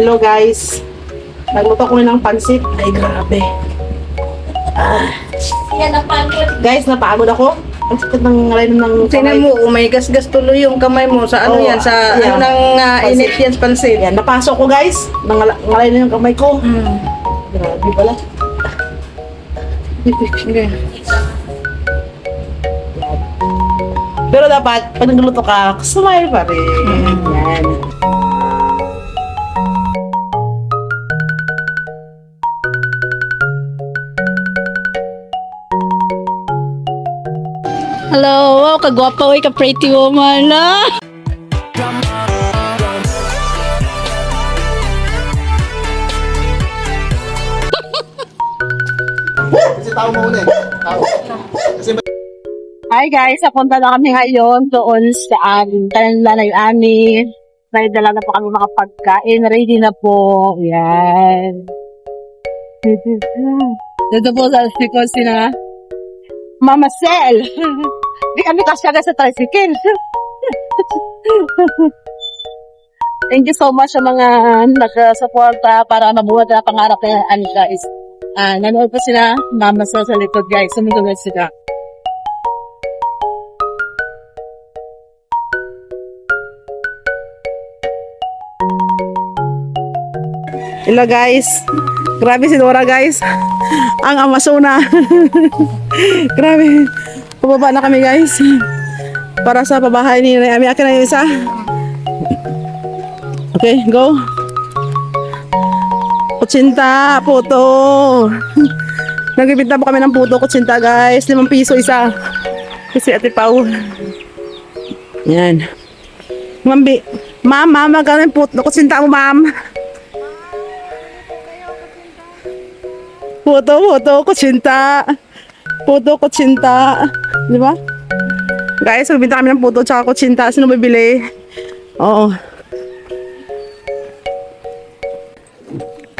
Hello guys. Nagluto ko ng pansit. Ay grabe. Yan ang pangit. Guys, napagod ako. Ang sakit ng ngayon ng Tingnan mo, may gas-gas tuloy yung kamay mo sa ano Oo, yan, sa yan. ano ng init yan, pansit. Yan, napasok ko guys. Nangalay na yung kamay ko. Grabe pala. Okay. Pero dapat, pag nagluluto ka, smile pa rin. Yan. Hello, wow, kagwapa oy, ka pretty woman na. Kasi tao mauna eh. Tao. Kasi Hi guys, napunta na kami ngayon doon sa Lanay Ami. May dala na po kami mga pagkain. Ready na po. Yan. Dito po sa likod sina Mama Sel. Di kami kasyaga sa tricycle. Thank you so much sa mga nagsuporta para mabuhat na pangarap na guys. Nanood po sila Mama Sel sa likod guys. Sumunod na sila. Hello guys. Grabe si Dora guys. Ang Amazona. Grabe. Pababa na kami guys. Para sa pabahay ni Ami. Akin na yung isa. Okay, go. Kutsinta, puto. Nagbibinta po kami ng puto, kutsinta guys. 5 piso isa. Kasi Ate Pau. Yan. Ma'am, magkano yung puto, kutsinta mo ma'am? Puto, kutsinta. Puto, kutsinta. Di ba? Guys, magbinta kami ng puto tsaka kutsinta. Sino bibili? Oo.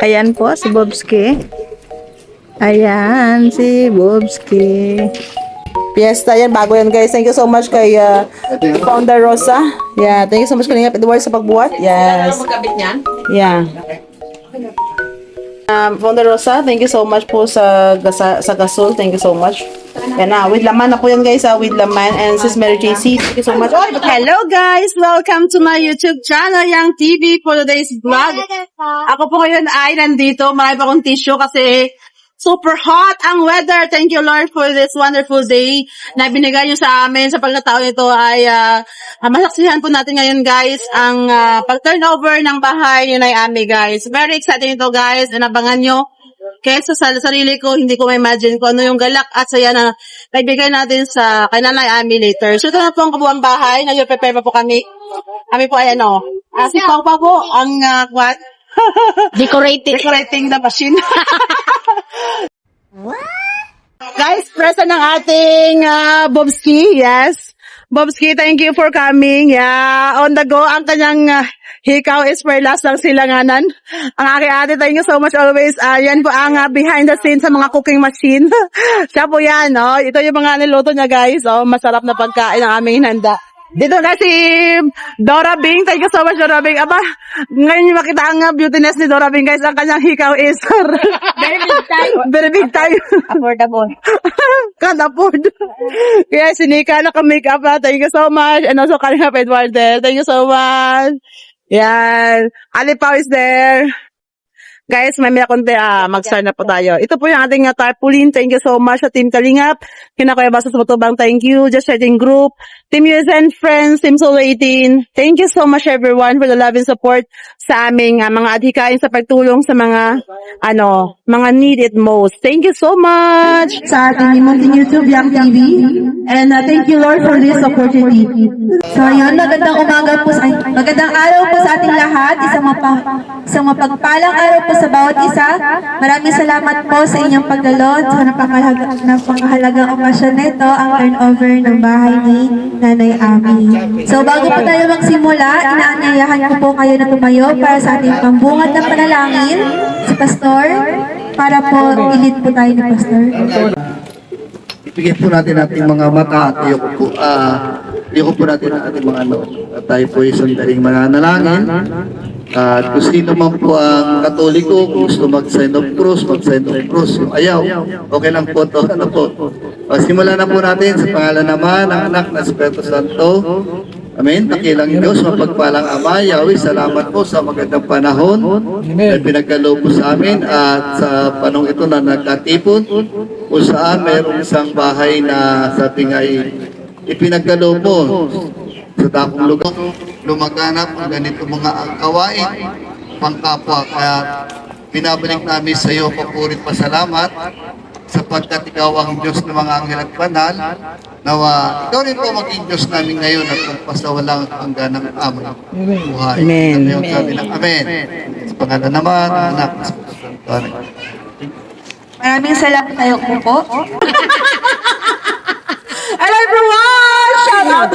Ayan po, si Bobski. Ayan, si Bobski. Fiesta yan, bago yan guys. Thank you so much kay Founder Rosa. Yeah, thank you so much kay Edward sa pagbuhat. Yes. Magkabit niyan? Yeah. Founder Rosa, thank you so much po sa gasol. Thank you so much. Yan na, with laman na po yan guys, with laman. And Sis Mary JC, thank you so much. Oh, hello guys! Welcome to my YouTube channel, Yang TV, for today's vlog. Ako po ngayon ay nandito, marami pa akong tissue kasi super hot ang weather. Thank you Lord for this wonderful day na binigay nyo sa amin sa pagkataon nito ay masaksihan po natin ngayon guys ang pag-turnover ng bahay ni Ami guys. Very exciting ito guys. Inabangan nyo. Kaya sa sarili ko, hindi ko ma-imagine kung ano yung galak at saya na naibigay natin sa kay Nanay Ami later. So ito na po ang kabuang bahay. Nag-prepare pa po kami. Kami po ay si Pau pa po ang what? Decorating the machine. Guys, present ng ating Bobski. Yes. Bobski, thank you for coming. Yeah, on the go. Ang kanyang hikaw is for last ng silanganan. Ang aking ate, thank you so much always. Yan po ang behind the scenes sa mga cooking machine. Siya po yan. Ito yung mga niluto niya guys. Masarap na pagkain ang aming hinanda. Dito na si Dora Bing. Thank you so much, Dora Bing. Aba, ngayon yung makita ang beautiness ni Dora Bing, guys. Ang kanyang hikaw is Very big time. very big time. Affordable. Can't afford. Kaya si Nika naka-makeup na. Thank you so much. And also Kalina Edward there. Thank you so much. Yan. Alipao is there. Guys, may konti, mag-sign up po tayo. Ito po yung ating tarpaulin. Thank you so much sa Team Kalingap. Kina Kuya Basa sa Matubang, thank you. Just Chatting Group. Team USN Friends, Team Soul 18. Thank you so much everyone for the love and support sa aming mga adhikain sa pagtulong sa mga, mga needed most. Thank you so much. Sa ating munting YouTube, Yang TV. And thank you Lord for this opportunity. So yun, magandang araw po sa ating lahat. Isang mapagpalang araw po sa bawat isa. Maraming salamat po sa inyong pagdalon sa napakahalagang okasyon nito, ang turnover ng bahay ni Nanay Ami. So bago po tayo magsimula, inaanyayahan ko po kayo na tumayo para sa ating pambungad na panalangin, si Pastor, para po i-lead po tayo ni Pastor. Ipigil po natin ating mga mata at iyoko po natin ang ating mga ano. At tayo po ay sandaling mananalangin. At kung sino man po ang Katoliko, kung gusto mag-sign of cross, mag-sign of cross. Yung ayaw, okay lang po to. Ano po? Simulan na po natin sa pangalan naman ng anak na Espiritu Santo. Amen. Takilang Diyos, mapagpalang Ama, Yahweh, salamat po sa magandang panahon na pinagkaloob po sa amin at sa panahon ito na nagkatipon kung saan mayroong isang bahay na sa ating ay ipinagkaloob mo sa dakong lugar. Lumaganap ang ganito mga gawain pangkapwa. Kaya binabalik namin sa iyo papurit pasalamat sapagkat ikaw ang Diyos ng mga anghel at banal. Nawa, ikaw rin po maging Diyos namin ngayon at magpasawalang hanggan ng aming buhay. Amen. At sabi ng Amen. Sa pangalan naman, ng anak, ng Espiritu Santo. Amen. Maraming salamat tayo po. Hello everyone! Shout out!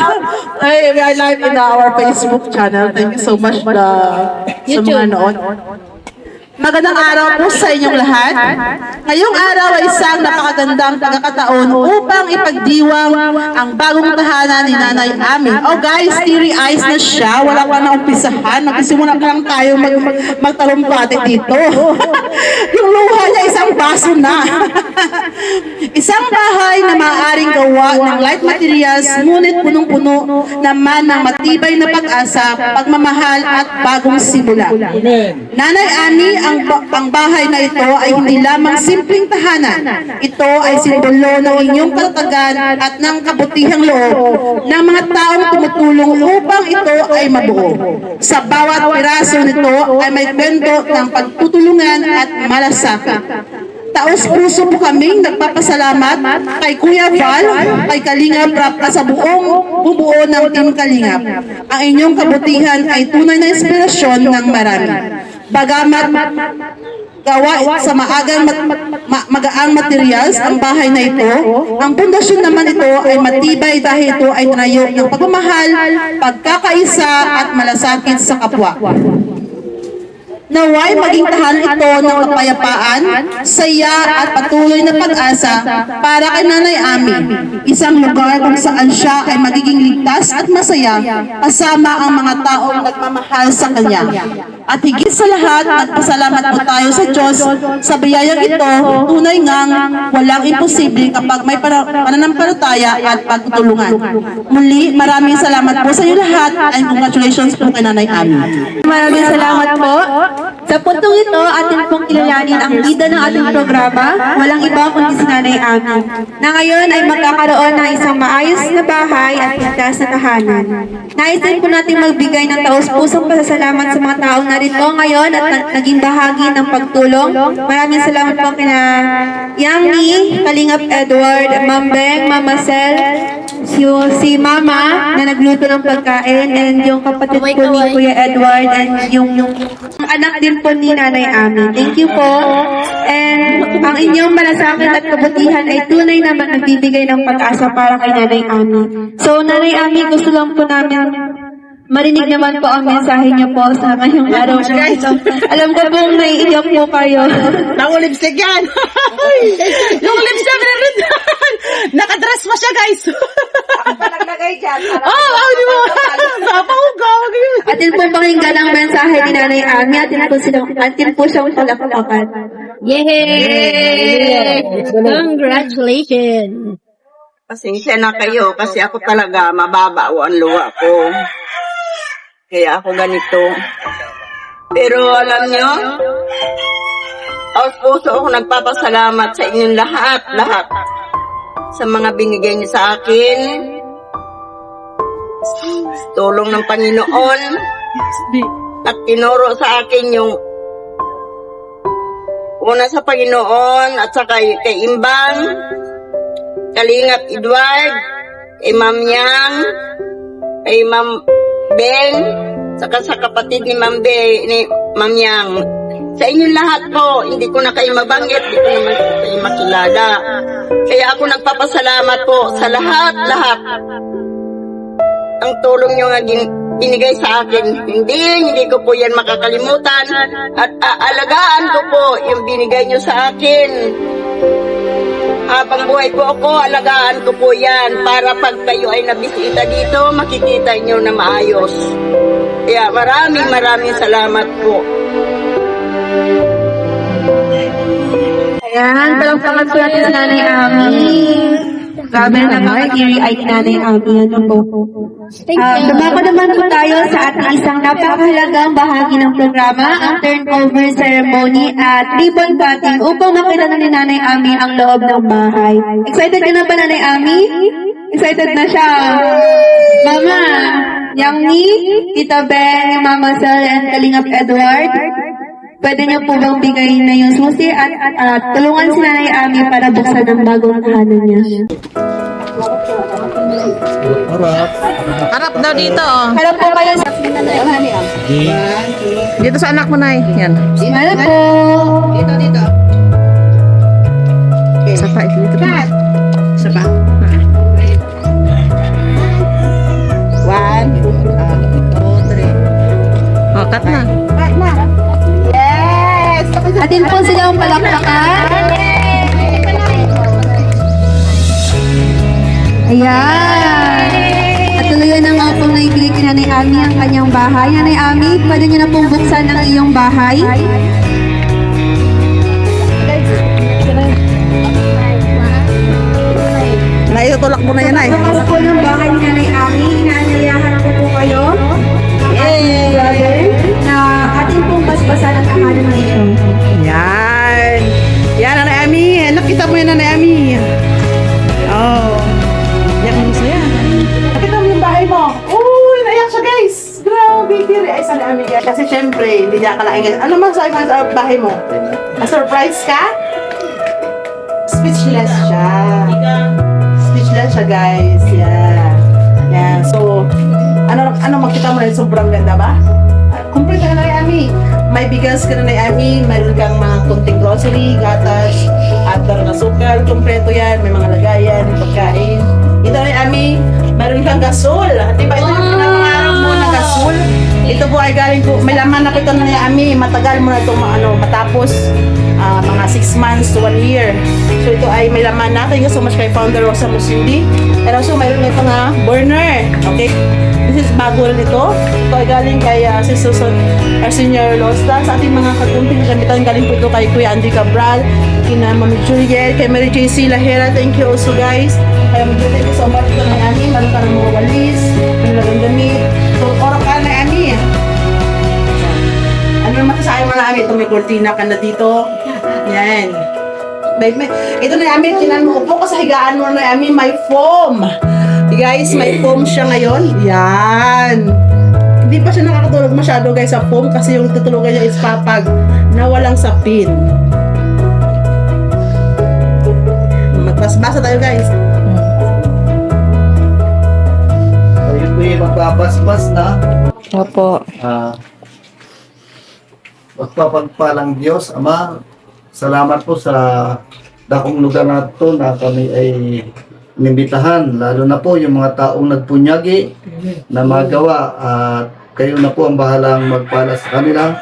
Hey, we are live in our Facebook channel. Thank you so much sa mga noon. Magandang araw po sa inyong lahat. Ngayong araw ay isang napakagandang pagkakataon upang ipagdiwang ang bagong tahanan ni Nanay Ami. Oh guys, teary eyes na siya. Wala pa na umpisahan. Magsisimula pa lang tayo magtalumpate dito. Yung luha niya isang baso na. Isang bahay na maaaring gawa ng light materials, ngunit punong-puno naman ng matibay na pag-asa, pagmamahal at bagong simula. Nanay Ami, ang bahay na ito ay hindi lamang simpleng tahanan. Ito ay simbolo ng inyong katatagan at ng kabutihang loob ng mga taong tumutulong upang ito ay mabuo. Sa bawat piraso nito ay may kwento ng pagtutulungan at malasakit. Taos-puso po kaming nagpapasalamat kay Kuya Val, kay Kalingap Rap at sa buong bubuo ng Team Kalingap. Ang inyong kabutihan ay tunay na inspirasyon ng marami. Bagamat gawa sa magaang materials ang bahay na ito, ang pundasyon naman ito ay matibay dahil ito ay tinayo ng pagmamahal, pagkakaisa at malasakit sa kapwa. Naway maging tahanan ito ng kapayapaan, saya at patuloy na pag-asa para kay Nanay Ami. Isang lugar kung saan siya ay magiging ligtas at masaya kasama ang mga taong nagmamahal sa kanya. At higit sa lahat, nagpasalamat po tayo sa Diyos sa biyayang ito. Tunay ngang walang imposible kapag may pananampalataya at pagtutulungan. Muli, maraming salamat po sa iyo lahat and congratulations po kay Nanay Ami. Maraming salamat po. Sa puntong ito, atin pong kilalanin ang bida ng ating programa, walang iba kundi si Nanay Ami, na ngayon ay magkakaroon ng isang maayos na bahay at ligtas na tahanan. Nais din po natin magbigay ng taos-pusong pasasalamat sa mga taong narito ngayon at naging bahagi ng pagtulong. Maraming salamat po kina Yangmi, Kalingap Edward, Ma'am Beng, Mama Sel, si Mama na nagluto ng pagkain, and yung kapatid po ni Kuya Edward, and yung anak din po ni Nanay Ami. Thank you po. And ang inyong malasakit at kabutihan ay tunay na nagbibigay ng pag-asa para kay Nanay Ami. So, Nanay Ami, gusto lang po namin marinig naman po ang mensahe niyo po sa ngayong araw po ito. Alam ko pong naiiyak po kayo. Naku, lipstick yan! Yung lipstick na rin! Nakadress pa siya, guys! Naglagay dyan. Di ba? Napahugaw! Atin po pakinggan ang mensahe ni Nanay Ami. Atin po siyang palakpakan. Yay! Congratulations! Pasensya na kayo kasi ako talaga mababa ang luha ko. Kaya ako ganito. Pero alam nyo, puso ako nagpapasalamat sa inyong lahat sa mga binigay niyo sa akin. Tulong ng Panginoon at tinuro sa akin yung una sa Panginoon at saka kay Imbang, Kalingap Edward, kay Ma'am Yang, kay Ma'am Beng, saka sa kapatid ni Ma'am Yang. Sa inyong lahat po, hindi ko na kayo mabanggit, hindi ko naman kayo makilala. Kaya ako nagpapasalamat po sa lahat. Ang tulong nyo nga binigay sa akin, hindi ko po yan makakalimutan. At aalagaan ko po yung binigay nyo sa akin. Habang buhay po ako, alagaan ko po yan para pag kayo ay nabisita dito, makikita nyo na maayos. Kaya maraming salamat po. Ayan, palangpakan po natin sa Nanay Ami. Grabe naman, teary-eyed Nanay Ami. Ano po? Dumako naman po tayo sa ating isang napakahalagang bahagi ng programa, ang turnover ceremony at ribbon cutting upang makita na ni Nanay Ami ang loob ng bahay. Excited ka na ba, Nanay Ami? Excited na siya. Mama, Yang Ni, Tita Ben, Mama Sal, and Kalingap Edward, pwede niyo po bang bigay na yung susi at tulungan si Nanay Ami para buksan ang bagong tahanan niya? Harap daw dito. Oh. Harap po kayo sa Dito sa anak mo, Nay. Yan. harap po. Dito. Isa pa, ito dito. Isa pa. 1, 2, 3. Oh, cut na. Yes! Atin po sila ang palakpakan. Ayan. At tuluyan na nga pong naibigay kay Nanay Ami ang kanyang bahay. Nanay Ami, pwede niyo na pong buksan ang iyong bahay. Naitutulak mo na yan, Nay. Bukas po ng bahay ni Nanay Ami. Inaanyayahan ko po kayo. Brother, na atin pong basbasan ang tahanan na ito. Yan. Yan, Nanay Ami. Nakita mo yan, Nanay Ami. Oh. Yan ang masaya. Nakita mo yung bahay mo. Uy, naiyak siya, guys. Grabe, kiri. Ay, sa Nanay Ami, guys. Kasi syempre, hindi niya akalain, guys. Ano masasabi mo sa bahay mo? Na-surprise ka? Speechless siya. Speechless siya, guys. Yeah. Yan. So, ano makita mo na yun? Sobrang ganda ba? Complete ka na, Nanay Ami. May bigas ka na, Nanay Ami. Mayroon kang mga kunting grocery, gatas, at na sukal. Kompleto yan. May mga lagayan, pagkain. Ito, Nanay Ami, mayroon kang gasol. Diba ito yung pinangarap mo na gasol? Ito po ay galing po. May laman na ito, Nanay Ami. Matagal mo na ito matapos mga 6 months to 1 year. So ito ay may laman na. Thank you so much kay Founder Rosa Musindi. And also mayroon ito nga burner. Okay? This is bago rin ito. Ito ay galing kay si Susan, our senior Losta. Sa ating mga kagunting kagamitan, galing po ito kay Kuya Andy Cabral, kina Mami Juliet, kay Mary JC Lahera. Thank you also, guys. Kaya thank you so much ito, Nanay Ami. Meron ka ng mga walis, meron damit. So, orok ka, Nanay Ami. Ano naman sa ayaw, Nanay Ami? Ito may cortina ka na dito. Yan. Ito, Nanay Ami, tinan mo po kasi higaan mo, Nanay Ami, may foam. Guys, may foam siya ngayon. Yan. Hindi pa siya nakakatulog masyado, guys, sa foam kasi yung tutulugan niya is papag na walang sapin. Magbasa tayo, guys. Ayun po yung magbabasbas na. Opo. Magpapagpalang Diyos, Ama, salamat po sa dakong lugar na ito na kami ay inimbitahan, lalo na po yung mga taong nagpunyagi na magawa at kayo na po ang bahalang magpala sa kanila.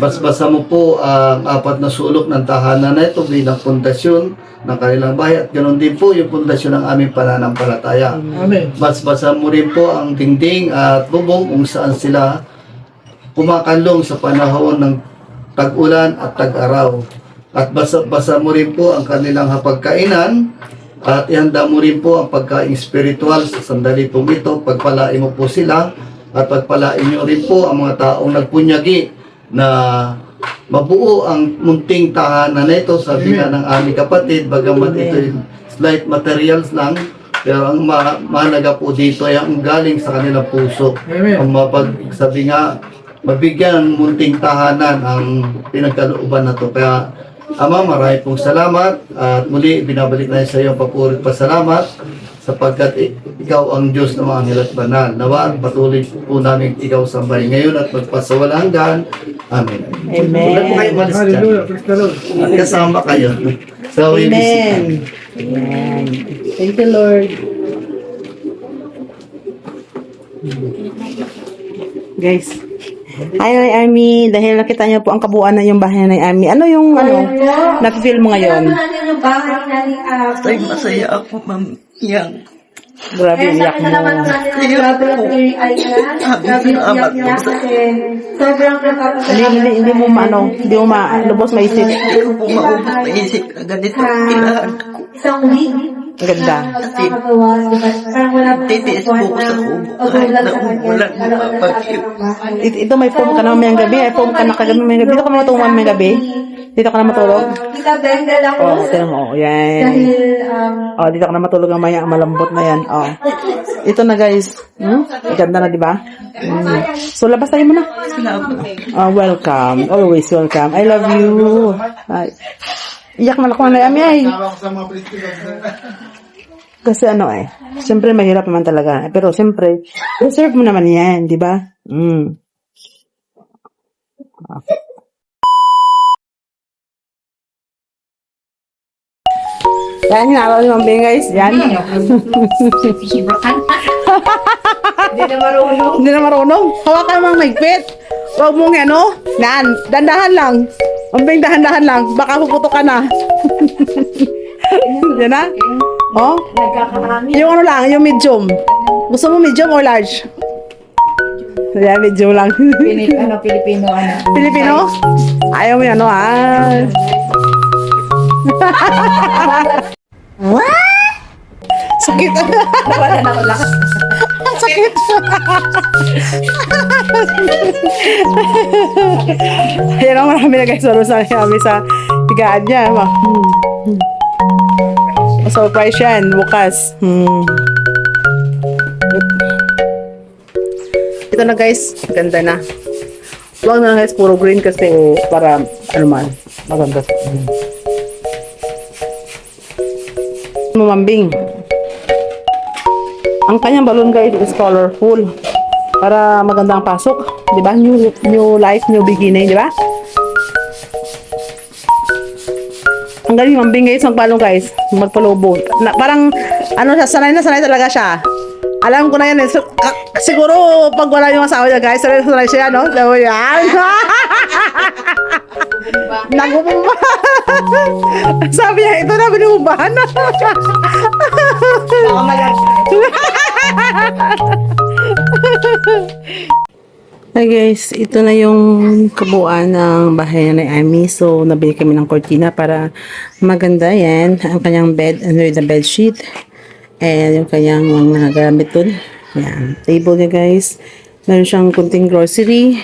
Basbasa mo po ang 4 na sulok ng tahanan na ito bilang pundasyon ng kanilang bahay at ganoon din po yung pundasyon ng aming pananampalataya. Amen. Basbasa mo rin po ang dingding at bubong kung saan sila kumakanlong sa panahon ng tag-ulan at tag-araw. At basa mo rin po ang kanilang hapagkainan at ihanda mo rin po ang pagkain spiritual sa sandali pong ito. Pagpalain mo po sila at pagpalain nyo rin po ang mga taong nagpunyagi na mabuo ang munting tahanan na ito. Sabi nga ng aming kapatid, bagamat ito yung slight materials lang, pero ang mahalaga po dito ay ang galing sa kanilang puso. Amen. Ang sabi nga, mabigyan ng munting tahanan ang pinagkalooban na ito. Kaya, Ama, marami pong salamat at muli binabalik na sa iyo ang papuri at pasalamat sapagkat ikaw ang Diyos ng mga anghel at banal. Nawa, patuloy po namin ikaw sambahin ngayon at magpasawala hanggan. Amen. Amen. Huwag po kayo malis dyan. Hallelujah. Praise the Lord. At kasama kayo. So, Amen. Amen. Thank you, Lord. Guys, ay, Nanay Ami, dahil nakita niyo po ang kabuuan na yung bahay ni Nanay Ami. Ano yung na-feel mo ngayon? Alam natin yung bahay ni Nanay Ami. Masaya ako, Ma'am Yang. Grabe yung iyak mo. Grabe yung ay grabe yung iyak niya kasi sobrang Hindi mo hindi mo lubos maisip. Hindi ko po maisip na ganito ang kailangan ko. isang week. Ang ganda. Nakakatawa, diba? Parang wala pang Titiis po ako sa kubo. pagod lang sa kanya. Wala Ito may foam ka na mamayang gabi. May foam ka na kagabi mamayang gabi. Dito ka na matulog mamayang gabi. Dito ka na matulog. Kita Brenda lang po. Oh, tingnan mo. Oh, yan. Dahil, Oh, dito ka na matulog mamaya. Malambot na yan. Oh. Ito na guys. Ganda na, di ba? So, labas tayo muna. Welcome. Always welcome. I love you. Ay. Iyak man ako na ay. Kasi siyempre mahirap naman talaga. Pero siyempre, deserve mo naman yan, di ba? Yan, hinalo ni Mambing guys. Yan. Hindi na marunong. Hawakan mo ang maigpit. Huwag mong Nan, dandahan lang. Mambing, dahan-dahan lang. Baka puputok ka na. Yan na. Oh? Yung lang, yung medium. Gusto mo medium or large? Yan, medium lang. Pilipino, Pilipino? Ayaw mo yan, What? Sakit. Wala na ako lakas. Sakit. Yan ang marami na guys. Sa kami sa tigaan niya. Surprise yan. Bukas. Ito na guys. Ganda na. Huwag na guys. Puro green kasi para maganda. Mambing. Ang kanyang balloon guys is colorful. Para maganda ang pasok. Diba? New life, new beginning. Diba? Ang galing Mambing guys. Magpalong guys. Magpalobo. Parang, sanay na sanay talaga siya. Alam ko na yan. Siguro, pag wala yung asawa niya guys, sanay siya, no? So, yan. Nagumumba. Sabi niya, ito na, binumbahan na. Hi guys, ito na yung kabuuan ng bahay ni Amy. So, nabili kami ng cortina para maganda yan. Ang kanyang bed, under the bed sheet. And yung kanyang mga gamit dun. Yan. Table niya guys. Meron siyang kunting grocery.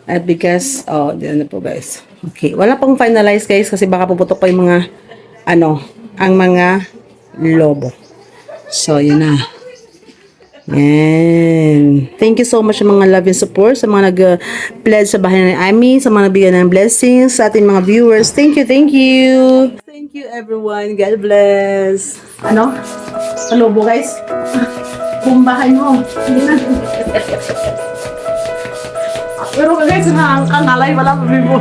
At bigas. Oh, dyan na po guys. Okay. Wala pang finalize guys kasi baka puputok pa yung mga ang mga lobo. So, yun na. Yan. Thank you so much sa mga love and support, sa mga nag-pledge sa bahay ni Amy, sa mga nabigyan ng blessings, sa ating mga viewers. Thank you, thank you. Thank you everyone. God bless. Lobo guys. Kumbahan mo. Pero guys, ang kanalay wala pa bibo.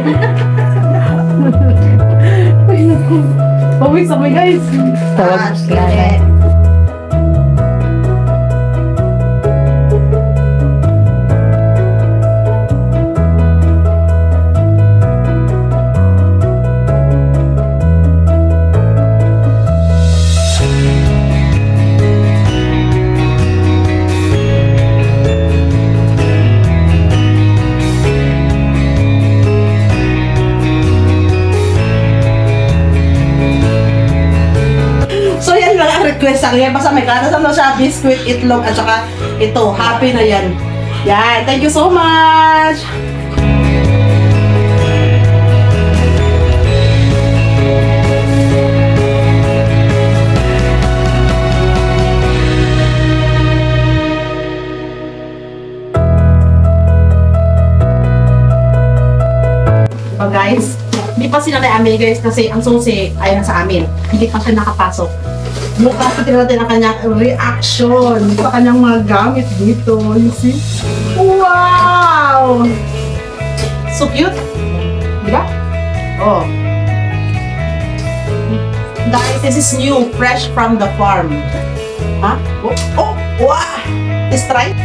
Ay, naku. Pawis ako guys. Tawag. Request sa kanya. Basta may gatas na siya, biscuit, itlog, at saka ito. Happy na yan. Yan. Thank you so much! So guys, hindi pa sila na-amin guys kasi ang susi ay nasa amin. Hindi pa siya nakapasok. Bukas natin natin ang kanyang reaction sa kanyang mga gamit dito. You see? Wow! So cute. Diba? Oh. Guys, this is new. Fresh from the farm. Ha? Oh! Wow! Let's try.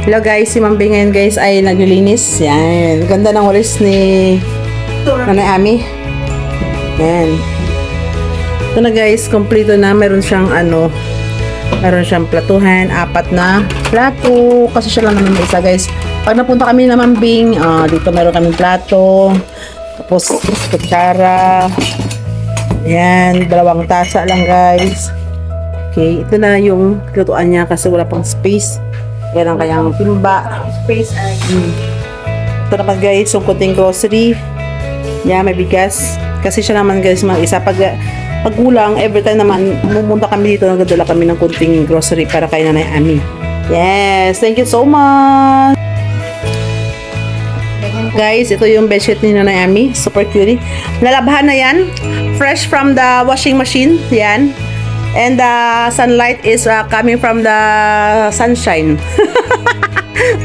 Hello guys, si Ma'am Bing ngayon guys ay naglilinis. Yan. Ganda ng walis ni Nanay Ami. Yan. Ito na guys, kompleto na. Meron siyang platuhan. 4 na plato. Kasi siya lang naman may isa guys. Pag napunta kami na Ma'am Bing, dito meron kaming plato. Tapos kutsara. Yan. 2 tasa lang guys. Okay, ito na yung lutuan niya kasi wala pang space. Yan ang kanyang timba. Space ay. Ito naman guys, yung kunting grocery. Yan, may bigas. Kasi siya naman guys, mag-isa. Pag kulang, every time naman, pumunta kami dito, nagdadala kami ng kunting grocery para kay Nanay Ami. Yes, thank you so much! Guys, ito yung bedsheet ni Nanay Ami. Super cutie. Nalabhan na yan. Fresh from the washing machine. Yan. And the sunlight is coming from the sunshine.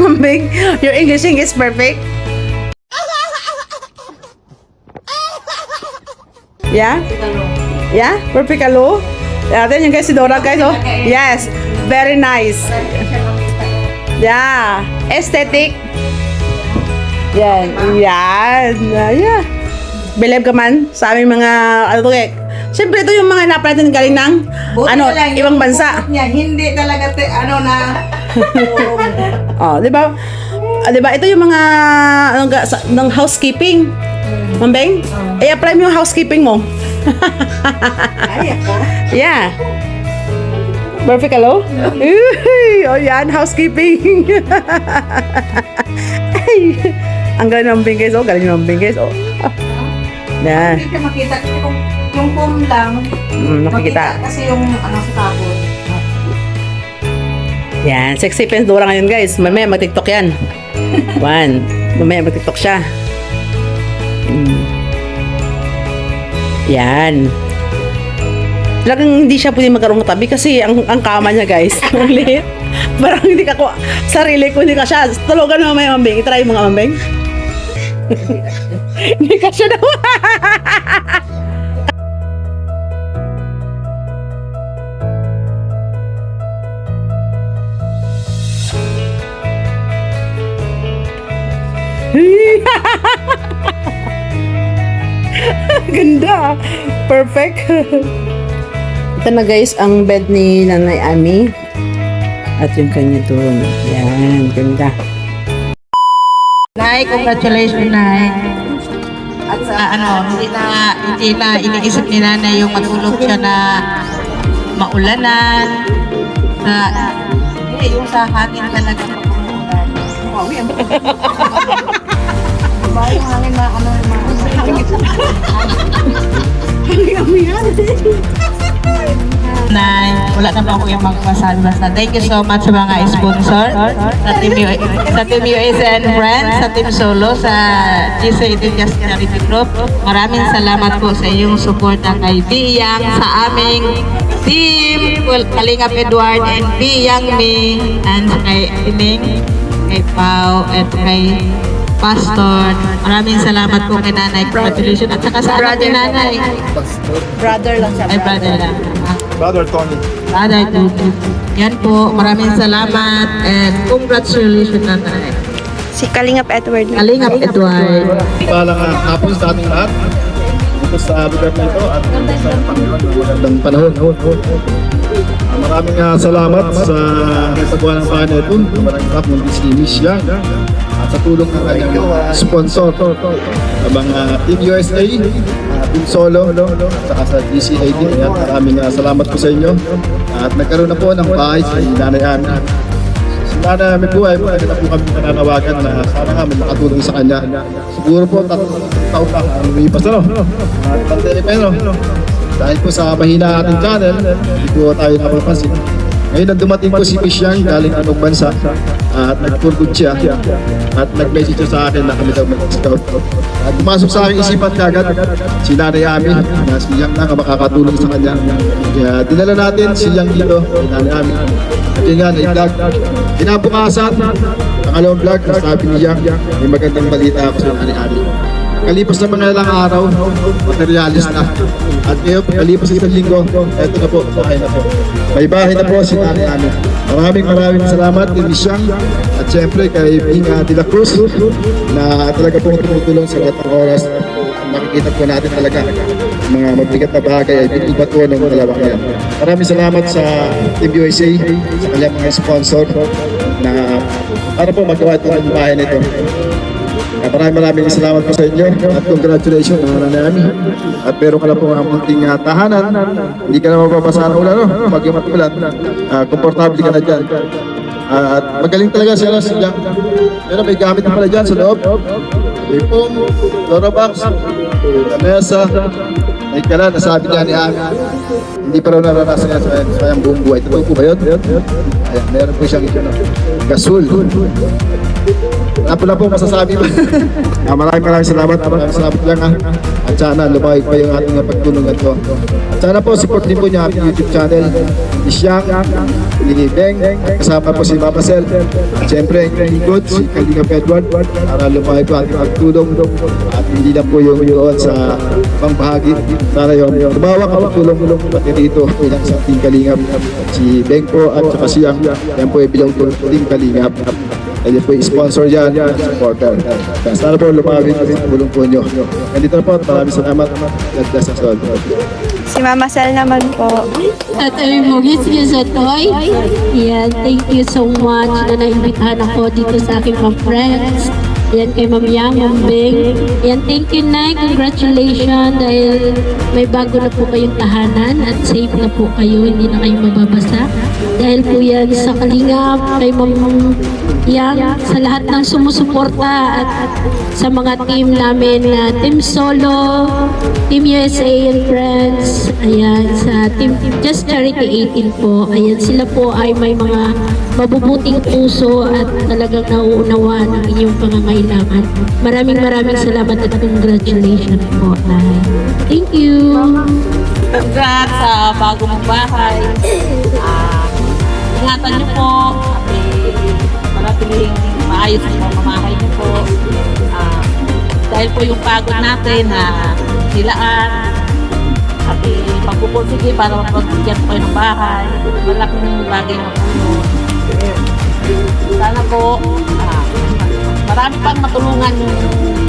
Ma'am Bing, your Englishing is perfect. Yeah? Yeah? Perfect alo? Yeah, then yung guys, si Dora guys, oh. Yes. Very nice. Yeah. Aesthetic. Yan. Yan. Yeah. Believe ka man sa aming mga, siyempre ito yung mga napala natin galing ng, ibang bansa. Hindi talaga, Oh, di ba? Di ba? Ito yung mga, ng housekeeping. Ma'am Beng? I-apply mo yung housekeeping mo. Ay, ako. Yeah. Perfect, hello? Oh, yan, housekeeping. Ay, ang galing ng Beng guys, oh. Galing ng Beng guys, oh. Yan. Hindi ka makita. Yung foam lang. Nakikita. Kasi yung sa tapon. Yan, sexy pants Dora ngayon guys. Mamaya mag-tiktok yan. Mamaya mag-tiktok siya. Yan. Talagang hindi siya pwede magkaroon ng tabi kasi ang kama niya guys. Ang liit. Parang hindi ka ko, sarili ko, hindi ka siya. Tulugan mo mamaya, Ma'am Beng. I-try mo nga, Ma'am Beng. Hindi ka siya daw. Ganda. Perfect. Ito na guys, ang bed ni Nanay Ami. At yung kanya doon. Yan, ganda. Nay, congratulations, Nay. At sa hindi na iniisip ni Nanay yung matulog siya na maulanan. Yung sa hangin talaga pag-umulan. Wow, yan. Diba yung hangin na Nay, wala na ba ako yung magpasabi basta. Thank you so much sa mga sponsor, sa Team USA and Friends, sa Team Solo, sa GC Just Charity Group. Maraming salamat po sa iyong suporta kay Biyang, sa aming team, Kalingap Edward and Biyang Me, and kay Ining, kay Pao, at kay Pastor. Maraming salamat po kay Nanay. Congratulations. At saka sa anak ni Nanay. Brother lang siya. Ay, brother lang. Brother Tony. Brother Tony. Yan po. Maraming salamat and congratulations, Nanay. Si Kalingap Edward. Kalingap Edward. Palang hapon sa ating lahat. Dito sa lugar na ito at sa Panginoon ng magandang panahon. Maraming salamat sa nagpagawa ng bahan na ito. Maraming kap ng si Miss Yang. At sa tulong ng kanyang sponsor sa mga Team USA, Team Solo, at saka sa GCAD. Ayan, maraming salamat po sa inyo. At nagkaroon na po ng bahay si Nanay Ami. Si Nanay Ami po ay pwede na po kami nananawagan na sana nga may makatulong sa kanya. Siguro po 3 taon lang ang lumipas na, no? At pandemic pero dahil po sa mahina ating channel, hindi po tayo napapansin. Ngayon nang dumating po si Miss Yang galing anong bansa at nag-tour siya at nag-message siya sa akin na kami daw mag-scout. At pumasok sa aking isipan kagad si Nanay Ami na si Yang na makakatulong sa kanya. Kaya dinala natin si Yang dito, si Nanay Ami. At yun nga, na-vlog. Kinabukasan, pangalawang vlog, sabi ni Yang, may magandang balita ako sa Nanay Ami. kalipas na mga ilang araw, materialis na. At ngayon, kalipas isang linggo, eto na po, bahay na po. May bahay na po si nanay namin. Maraming salamat kay Misyang at syempre kay Inga de la Cruz na talaga pong tumutulong sa lahat ng oras. Makikita po natin talaga mga mabigat na bagay ay iba po ng dalawang yan. Maraming salamat sa Team USA, sa kanyang mga sponsor na para po magawa ito ng bahay nito. Maraming salamat po sa inyo at congratulations mga nanay. At meron ka na po ang munting tahanan. Hindi ka na mapapasa ng ulan, no? Mag-imat ulan. Komportable ka na dyan. At magaling talaga sila siya. Pero may gamit na pala dyan sa loob. May foam, Dorobox, mesa, may kala, nasabi niya ni Ami. Hindi pa raw naranasan yan sa kanyang buong buhay. Totoo po ba yun? Ayan, meron po siyang gasol. Wala po masasabi ba? Maraming salamat. Maraming salamat lang ha. At sana lumawig pa yung ating pagtulungan ko. At sana po support din po niya ating YouTube channel. Ni Siang, ni Beng, kasama po si Mama Sel. At syempre, ni Good, si Kalingap Edward. Para lumawig po ating pagtulong. At hindi lang po yung yun sa pang bahagi. Sana yung lumawak ang pagtulong pati dito bilang sa Team Kalingap. Si Beng po at saka Siang. Yan po ay bilang Team Kalingap. Ayun po yung sponsor dyan, supporter. Sana po lumawin ang tulong po nyo. Nandito na po, maraming salamat. God bless us all. Si Mama Sel naman po. At ay mo, yes, Toy. Yan, thank you so much na naimbitahan ako dito sa aking mga friends. Yan kay Ma'am Yang, Ma'am Beng. Yan, thank you, Nay. Congratulations dahil may bago na po kayong tahanan at safe na po kayo. Hindi na kayo mababasa. Dahil po yan sa Kalingap, kay Ma'am Yang, sa lahat ng sumusuporta at sa mga team namin na Team Solo, Team USA and Friends, ayan, sa Team Just Charity 18 po. Ayan, sila po ay may mga mabubuting puso at talagang nauunawaan ang inyong pangangailangan. Maraming salamat at congratulations po. Thank you! Congrats sa bago mong bahay. Ingatan niyo po. Maratiling maayos ang pamamahay niyo po. Dahil po yung pagod natin na nilaan at pagpupursige para mapagbigyan po kayo ng bahay. Malaking bagay na po yun. Sana po marami pang matulungan yung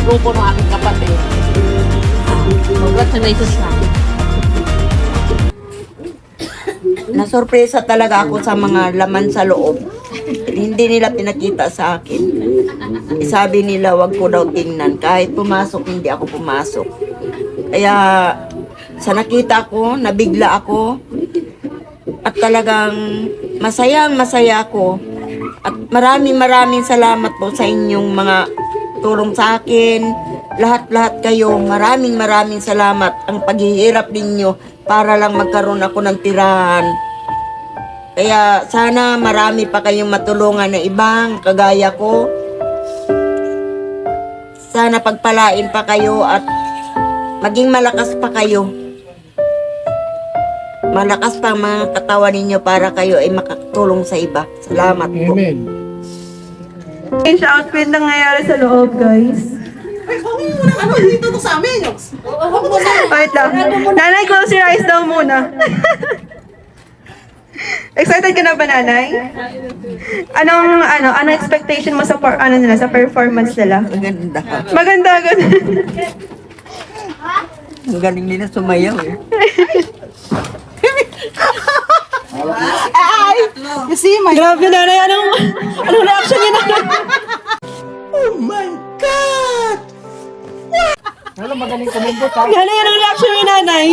grupo ng aking kapatid. Congratulations na. Nasurpresa talaga ako sa mga laman sa loob. Hindi nila pinakita sa akin. Sabi nila wag ko daw tingnan. Kahit pumasok, hindi ako pumasok. Kaya sa nakita ko, nabigla ako. At talagang masaya ako. At maraming salamat po sa inyong mga tulong sa akin. Lahat kayo, maraming salamat. Ang paghihirap ninyo para lang magkaroon ako ng tirahan. Kaya sana marami pa kayong matulungan na ibang kagaya ko. Sana pagpalain pa kayo at maging malakas pa kayo. Malakas pa ang mga katawan ninyo para kayo ay makatulong sa iba. Salamat po. Change outfit na nangyayari sa loob, guys. Dito to sa amin. Wait lang. Nanay, close your eyes daw muna. Excited ka na ba, Nanay? Anong expectation mo sa sa performance nila? Maganda. Maganda. Ang galing nila sumayaw eh. Grabe, Nanay. Anong reaction niya, Nanay? Nanay, anong reaction ni Nanay?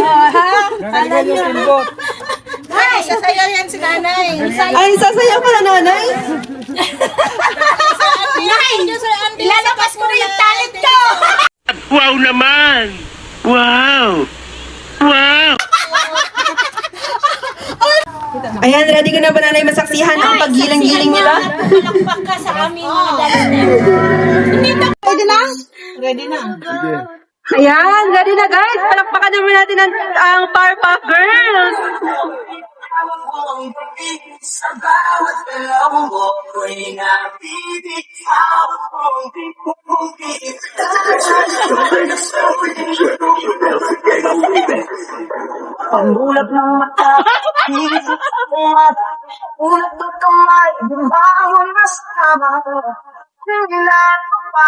Ay, sasayaw yan si Nanay. Ay, sasayaw pala, Nanay? Ilalabas ko na yung talent ko. Wow naman! Wow! Wow! Ayan, ready ka na ba, Nanay, masaksihan ang paggiling-giling nila? Palakpak ka sa aming mga dalas. Ready na. Ayan, ready na, guys. Palakpakan naman natin ang Powerpuff Girls. Sa bawat galaw mo, ko'y nabibig. Hawak mong pipupugi. Pangulap ng mata, hilis at umata, ulap ng kamay, bumangon na sa tama. Kailan mo pa,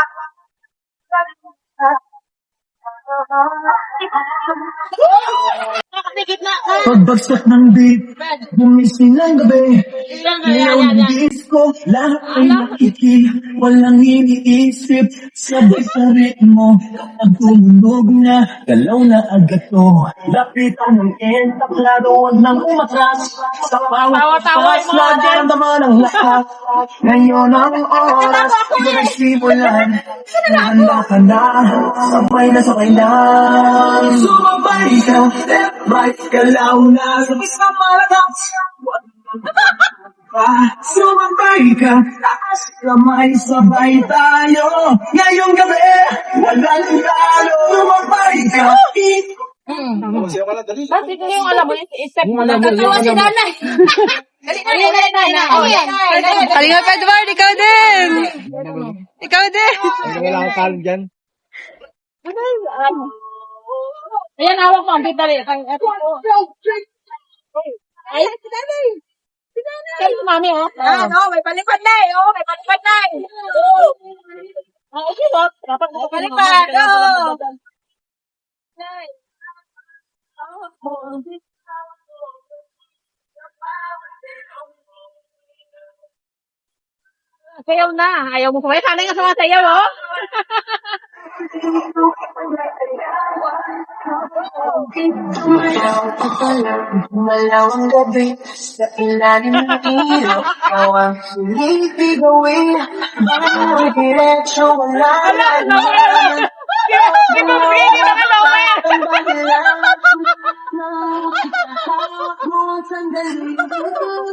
pagbagsak ng beat, gumising ang gabi. Ilaw ng disco, lahat ay nakikita. Walang iniisip, sabay sa ritmo. Kapag tumunog na, galaw na agad to. Lapitan ng entablado, huwag nang umatras. Sa bawat pas, nadaramdaman ang lahat. Ngayon ang oras, nagsimulan. Handa ka na, sabay na sabay na. Sumabay ka, left, right, galaw na. Sabay sa malakas. Sumabay ka, taas kamay, sabay tayo. Ngayong gabi, walang talo. Sumabay ka. Bakit ito yung alam mo, step mo lang. Nagkatawa si nanay. Kalinga pa, Edward, ikaw din! Ikaw din! Wala akong talent dyan. Ayan, hawak mo. Ang pitari. Ay, si nanay. Si nanay. Kaya mami, oh. May palipad na eh. May palipad na eh. Okay, what? Dapat mo palipad. Sayaw na. Ayaw mo kumaya. Sana nga sumasayaw, oh. Malaw ang gabi sa ilalim ng ilaw. Ikaw ang silipig gawin. Bawal diretso, wala na naman. Hawak mo ang sandali.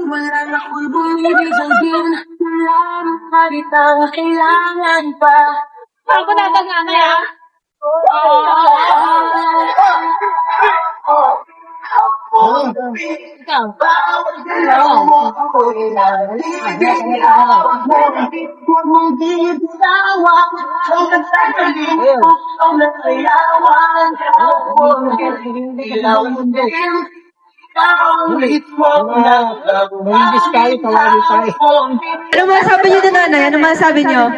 Wala na ko'y bumibigagin. Wala na karitang kailangan pa. Ako na ito nanay, ah. Ikaw. Bawat galaw mo ako'y nalibig. Hawak mo, huwag mong bibitawan. Ang nagtatalim mo, ang nagsayawan. Hawak mo, ilaw mo din. Ang ritmo ng Mangigiskali, tawagin tayo. Ano masabi niyo na, nanay? Ano masabi niyo?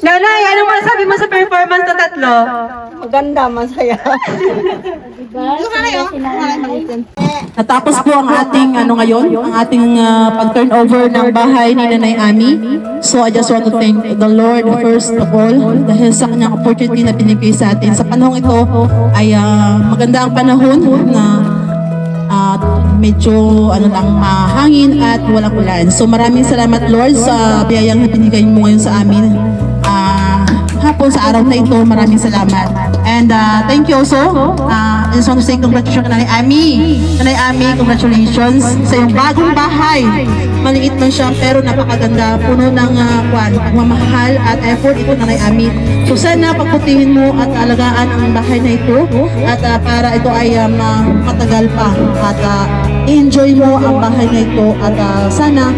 Nanay, ano masabi mo sa performance na tatlo? Maganda, masaya. Natapos po ang ating ang ating pag-turnover ng bahay ni Nanay Ami. So I just want to thank the Lord first of all dahil sa kanyang opportunity na binigay sa atin. Sa panahong ito ay maganda ang panahon na medyo mahangin at walang ulan. So maraming salamat Lord sa biyayang na binigay mo ngayon sa amin. Hapon sa araw na ito, maraming salamat. And thank you also. I just want to say congratulations kay Nanay Ami. Nanay Ami, congratulations sa iyong bagong bahay. Maliit man siya pero napakaganda. Puno ng pagmamahal at effort ito Nanay Ami. So sana pagputihin mo at alagaan ang bahay na ito at para ito ay matagal pa at enjoy mo ang bahay na ito at sana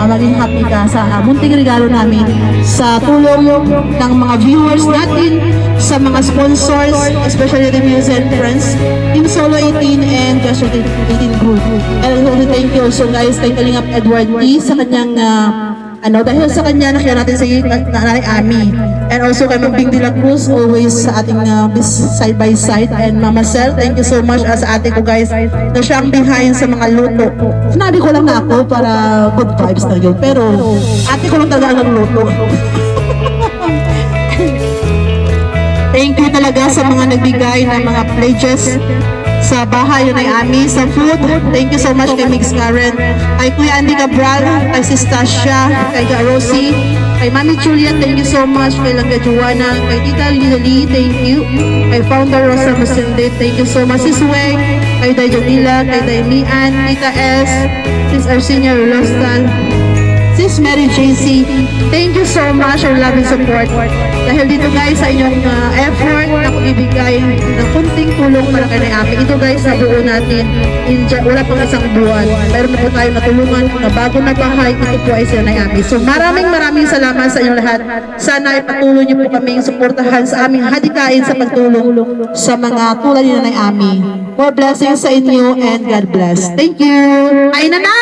maging happy ka sa munting regalo namin sa tulong ng mga viewers natin, sa mga sponsors, especially the Muse and Friends, Team Solo 18 and Joshua 18 Group. And I want to thank you also guys, kay Kalingap Edward D sa kanyang dahil sa kanya nakita natin sa Nanay Ami. And also kay Mabing de la Cruz, always sa ating side by side. And Mama Sel, thank you so much sa ate ko guys na siyang behind sa mga luto. Sinabi ko lang na ako para good vibes na yun. Pero ate ko lang talaga ang luto. Thank you talaga sa mga nagbigay ng mga pledges sa bahay yun ay Ami, sa food. Thank you so much kay Mix Karen, kay Kuya Andy Cabral, kay Sis Tasha, kay Ga Rosie, kay Mami Juliet, thank you so much, kay Langga Joanna, kay Tita Lili, thank you, kay Founder Rosa Masinde, thank you so much, Sis Weng, kay Day Janila, kay Day Mian, Tita S, Sis Arsinia Rolostan, Sis Mary JC. Thank you so much for love and support. Dahil dito guys sa inyong effort na pagbibigay ng kunting tulong para kay Ami. Ito guys, nabuo natin wala pang isang buwan. Meron na po tayo natulungan na bago na bahay. Ito po ay sila Ami. So maraming salamat sa inyong lahat. Sana ay patuloy niyo po kaming suportahan sa aming hadikain sa pagtulong sa mga tulad ni Nanay Ami. More blessings sa inyo and God bless. Thank you! Kain na na!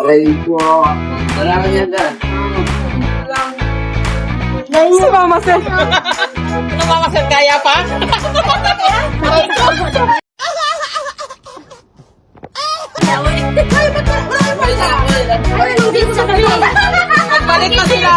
Aray po. Marami niya dyan. Sumama sir. Mama sir, kaya pa? Nagbalik na sila.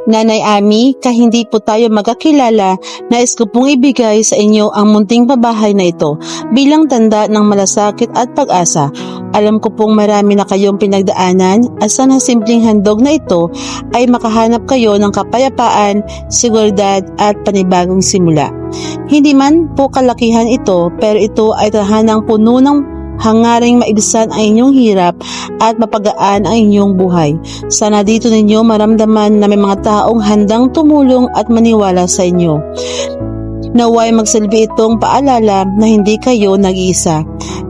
Nanay Ami, hindi po tayo magkakilala, nais ko pong ibigay sa inyo ang munting pabahay na ito bilang tanda ng malasakit at pag-asa. Alam ko pong marami na kayong pinagdaanan at sana simpleng handog na ito ay makahanap kayo ng kapayapaan, seguridad at panibagong simula. Hindi man po kalakihan ito, pero ito ay tahanang puno ng hangaring maibsan ang inyong hirap at mapagaan ang inyong buhay. Sana dito ninyo maramdaman na may mga taong handang tumulong at maniwala sa inyo. Naway magsilbi itong paalala na hindi kayo nag-iisa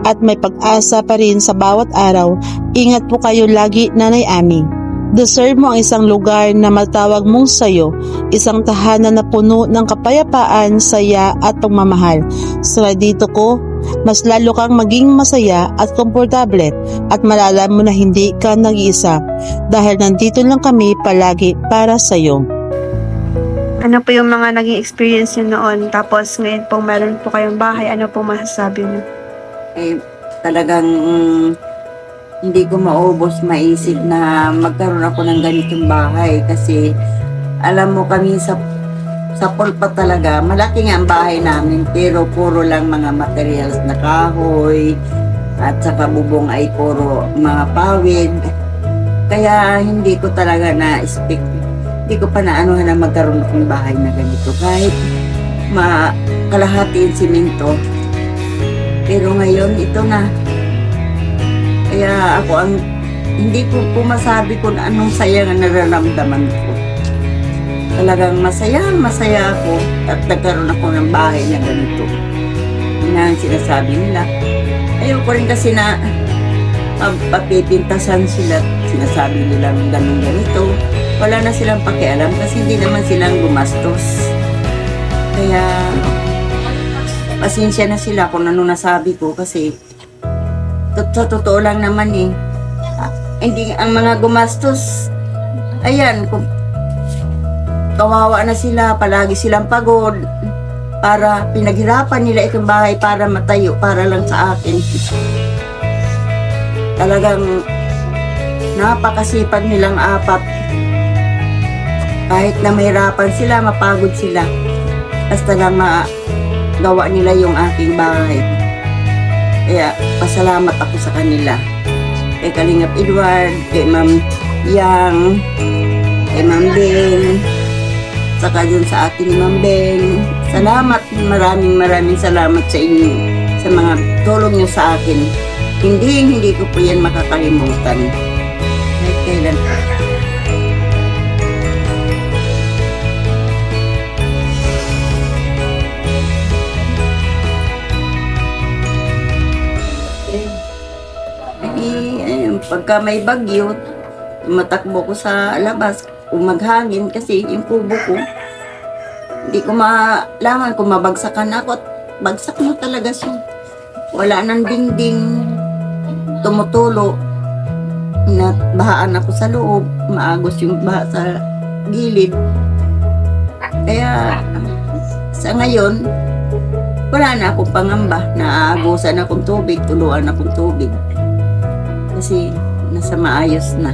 at may pag-asa pa rin sa bawat araw. Ingat po kayo lagi, Nanay Ami. Deserve mo ang isang lugar na matawag mong sayo, isang tahanan na puno ng kapayapaan, saya at pagmamahal. Sana dito ko, mas lalo kang maging masaya at komportable at malalaman mo na hindi ka nag-iisa dahil nandito lang kami palagi para sa'yo. Ano po yung mga naging experience nyo noon? Tapos ngayon pong meron po kayong bahay, ano po masasabi nyo? Talagang hindi ko maubos maisip na magkaroon ako ng ganitong bahay kasi alam mo kami sa Pulpa talaga, malaki nga ang bahay namin pero puro lang mga materials na kahoy at saka bubong ay puro mga pawid. Kaya hindi ko talaga na-expect, hindi ko pa naanuhan na magkaroon akong bahay na ganito kahit kalahati yung simento. Pero ngayon ito na. Kaya ako hindi ko masabi kung anong saya nga nararamdaman ko. Talagang masaya ako at nagkaroon ako ng bahay na ganito. Yun ang sinasabi nila. Ayoko rin kasi na papipintasan sila. Sinasabi nila ganito. Wala na silang pakialam kasi hindi naman silang gumastos. Kaya pasensya na sila kung ano nasabi ko kasi totoo lang naman eh. Hindi ang mga gumastos, ayan, kawawa na sila, palagi silang pagod. Para pinaghirapan nila itong bahay para matayo, para lang sa akin. Talagang napakasipag nilang apat. Kahit na mahirapan sila, mapagod sila. Basta lang magawa nila yung aking bahay. Kaya pasalamat ako sa kanila. Kay Kalingap Edward, kay Ma'am Yang, kay Ma'am Beng, saka dun sa atin ni Ma'am Beng. Salamat, maraming salamat sa inyo sa mga tulong niyo sa akin. Hindi ko po yan makakalimutan. Kahit kailan pa. Pagka may bagyo, matakbo ko sa labas, kung maghangin kasi yung kubo ko, hindi ko malaman kung mabagsakan ako at bagsak mo talaga siya. Wala nang dingding, tumutulo, bahaan ako sa loob, maagos yung baha sa gilid. Kaya sa ngayon, wala na akong pangamba, naaagusan akong tubig, tuluan akong tubig. Kasi nasa maayos na.